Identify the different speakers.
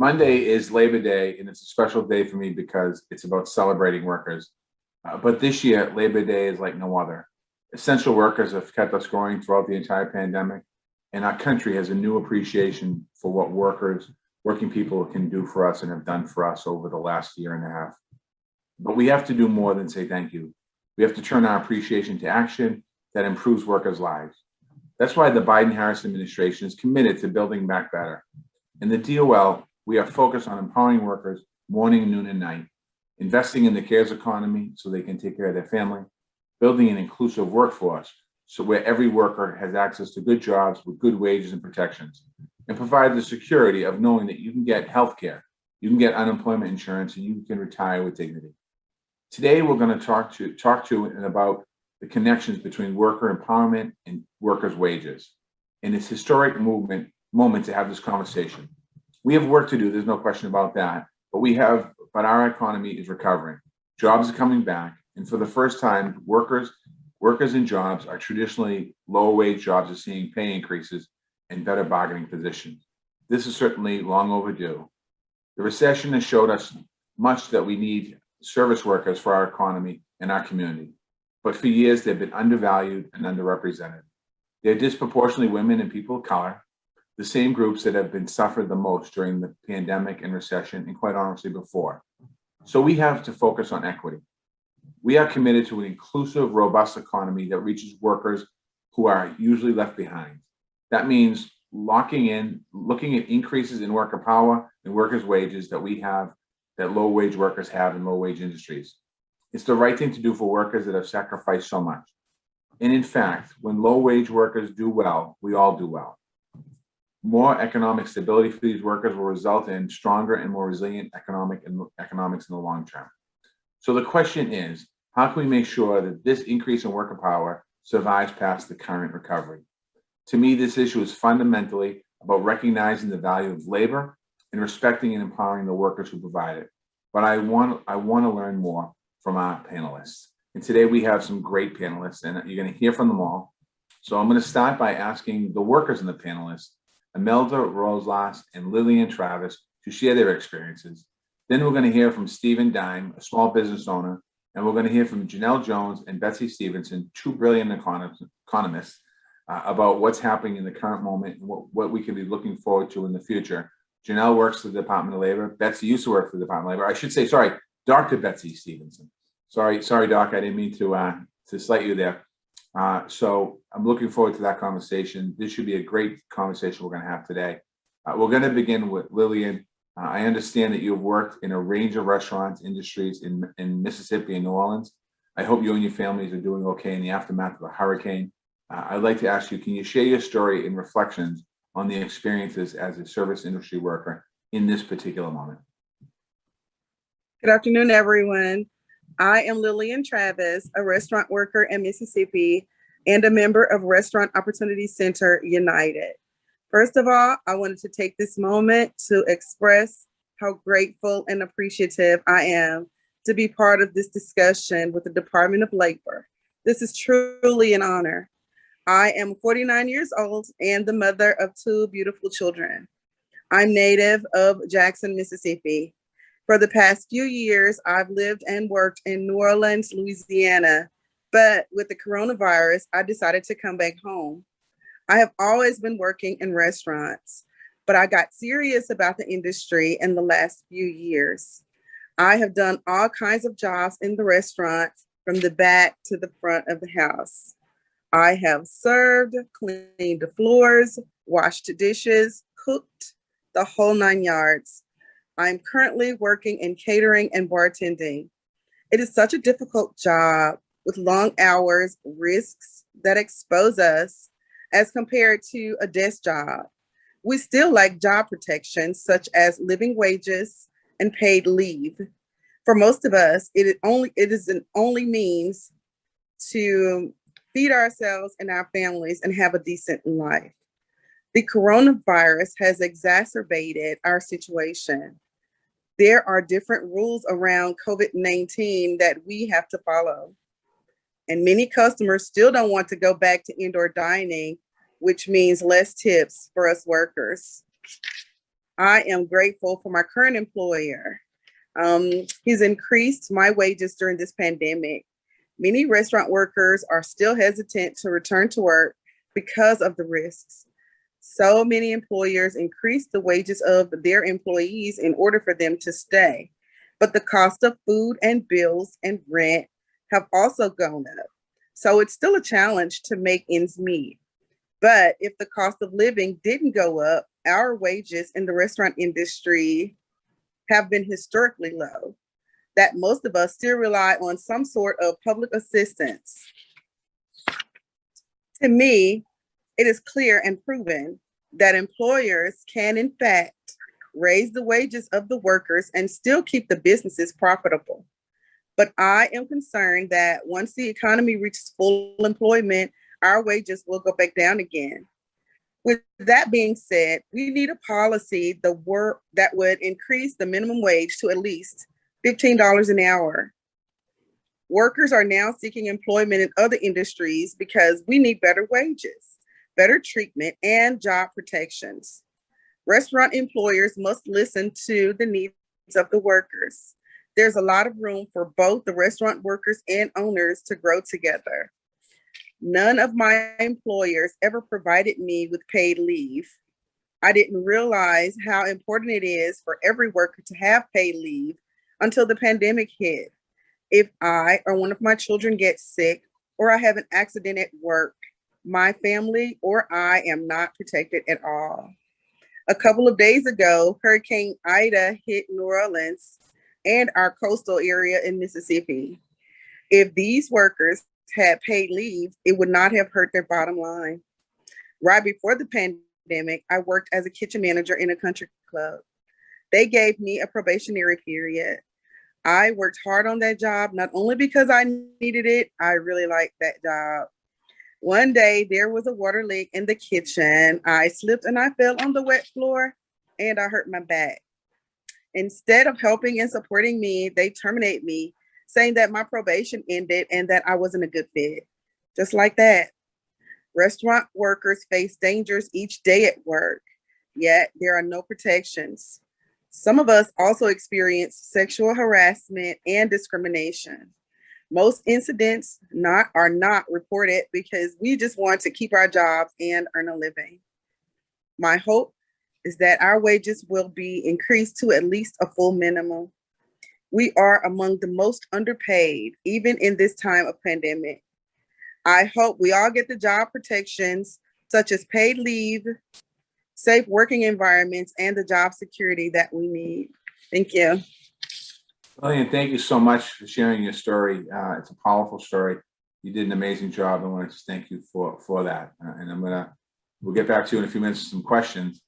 Speaker 1: Monday is Labor Day, and it's a special day for me because it's about celebrating workers. But this year, Labor Day is like no other. Essential workers have kept us going throughout the entire pandemic, and our country has a new appreciation for what working people can do for us and have done for us over the last year and a half. But we have to do more than say thank you. We have to turn our appreciation to action that improves workers' lives. That's why the Biden-Harris administration is committed to building back better. In the DOL, we are focused on empowering workers morning, noon, and night, investing in the cares economy so they can take care of their family, building an inclusive workforce so where every worker has access to good jobs with good wages and protections, and provide the security of knowing that you can get health care, you can get unemployment insurance, and you can retire with dignity. Today, we're going to talk to and about the connections between worker empowerment and workers' wages. And it's historic moment to have this conversation. We have work to do, there's no question about that, but our economy is recovering. Jobs are coming back, and for the first time, workers in jobs are traditionally lower wage jobs are seeing pay increases and better bargaining positions. This is certainly long overdue. The recession has showed us much that we need service workers for our economy and our community. But for years, they've been undervalued and underrepresented. They're disproportionately women and people of color, the same groups that have been suffered the most during the pandemic and recession, and quite honestly before. So we have to focus on equity. We are committed to an inclusive, robust economy that reaches workers who are usually left behind. That means looking at increases in worker power and workers' wages that low wage workers have in low wage industries. It's the right thing to do for workers that have sacrificed so much. And in fact, when low wage workers do well, we all do well. More economic stability for these workers will result in stronger and more resilient economics in the long term. So the question is, how can we make sure that this increase in worker power survives past the current recovery? To me, this issue is fundamentally about recognizing the value of labor and respecting and empowering the workers who provide it. But I want to learn more from our panelists. And today we have some great panelists, and you're going to hear from them all. So I'm going to start by asking the workers and the panelists, Imelda Roslas and Lillian Travis, to share their experiences. Then we're going to hear from Stephen Dime, a small business owner, and we're going to hear from Janelle Jones and Betsy Stevenson, two brilliant economists, about what's happening in the current moment and what we can be looking forward to in the future. Janelle works for the Department of Labor. Betsy used to work for the Department of Labor. I should say, sorry, Dr. Betsy Stevenson. Sorry, Doc, I didn't mean to slight you there. So I'm looking forward to that conversation. This should be a great conversation we're going to have today. We're going to begin with Lillian. I understand that you've worked in a range of restaurants, industries in Mississippi and New Orleans. I hope you and your families are doing okay in the aftermath of a hurricane. I'd like to ask you, can you share your story and reflections on the experiences as a service industry worker in this particular moment?
Speaker 2: Good afternoon, everyone. I am Lillian Travis, a restaurant worker in Mississippi and a member of Restaurant Opportunity Center United. First of all, I wanted to take this moment to express how grateful and appreciative I am to be part of this discussion with the Department of Labor. This is truly an honor. I am 49 years old and the mother of two beautiful children. I'm native of Jackson, Mississippi. For the past few years, I've lived and worked in New Orleans, Louisiana, but with the coronavirus, I decided to come back home. I have always been working in restaurants, but I got serious about the industry in the last few years. I have done all kinds of jobs in the restaurant, from the back to the front of the house. I have served, cleaned the floors, washed dishes, cooked, the whole 9 yards. I'm currently working in catering and bartending. It is such a difficult job with long hours, risks that expose us as compared to a desk job. We still like job protections such as living wages and paid leave. For most of us, it is an only means to feed ourselves and our families and have a decent life. The coronavirus has exacerbated our situation. There are different rules around COVID-19 that we have to follow. And many customers still don't want to go back to indoor dining, which means less tips for us workers. I am grateful for my current employer. He's increased my wages during this pandemic. Many restaurant workers are still hesitant to return to work because of the risks. So many employers increase the wages of their employees in order for them to stay. But the cost of food and bills and rent have also gone up. So it's still a challenge to make ends meet. But if the cost of living didn't go up, our wages in the restaurant industry have been historically low, that most of us still rely on some sort of public assistance. To me, it is clear and proven that employers can, in fact, raise the wages of the workers and still keep the businesses profitable. But I am concerned that once the economy reaches full employment, our wages will go back down again. With that being said, we need a policy that would increase the minimum wage to at least $15 an hour. Workers are now seeking employment in other industries because we need better wages, better treatment, and job protections. Restaurant employers must listen to the needs of the workers. There's a lot of room for both the restaurant workers and owners to grow together. None of my employers ever provided me with paid leave. I didn't realize how important it is for every worker to have paid leave until the pandemic hit. If I or one of my children gets sick or I have an accident at work, my family or I am not protected at all. A couple of days ago, Hurricane Ida hit New Orleans and our coastal area in Mississippi. If these workers had paid leave, it would not have hurt their bottom line. Right before the pandemic, I worked as a kitchen manager in a country club. They gave me a probationary period. I worked hard on that job, not only because I needed it, I really liked that job. One day there was a water leak in the kitchen. I slipped and I fell on the wet floor and I hurt my back. Instead of helping and supporting me, they terminate me, saying that my probation ended and that I wasn't a good fit. Just like that. Restaurant workers face dangers each day at work, yet there are no protections. Some of us also experience sexual harassment and discrimination. Most incidents are not reported because we just want to keep our jobs and earn a living. My hope is that our wages will be increased to at least a full minimum. We are among the most underpaid, even in this time of pandemic. I hope we all get the job protections, such as paid leave, safe working environments, and the job security that we need. Thank you.
Speaker 1: Lillian, thank you so much for sharing your story. It's a powerful story. You did an amazing job. I want to just thank you for that. And we'll get back to you in a few minutes with some questions.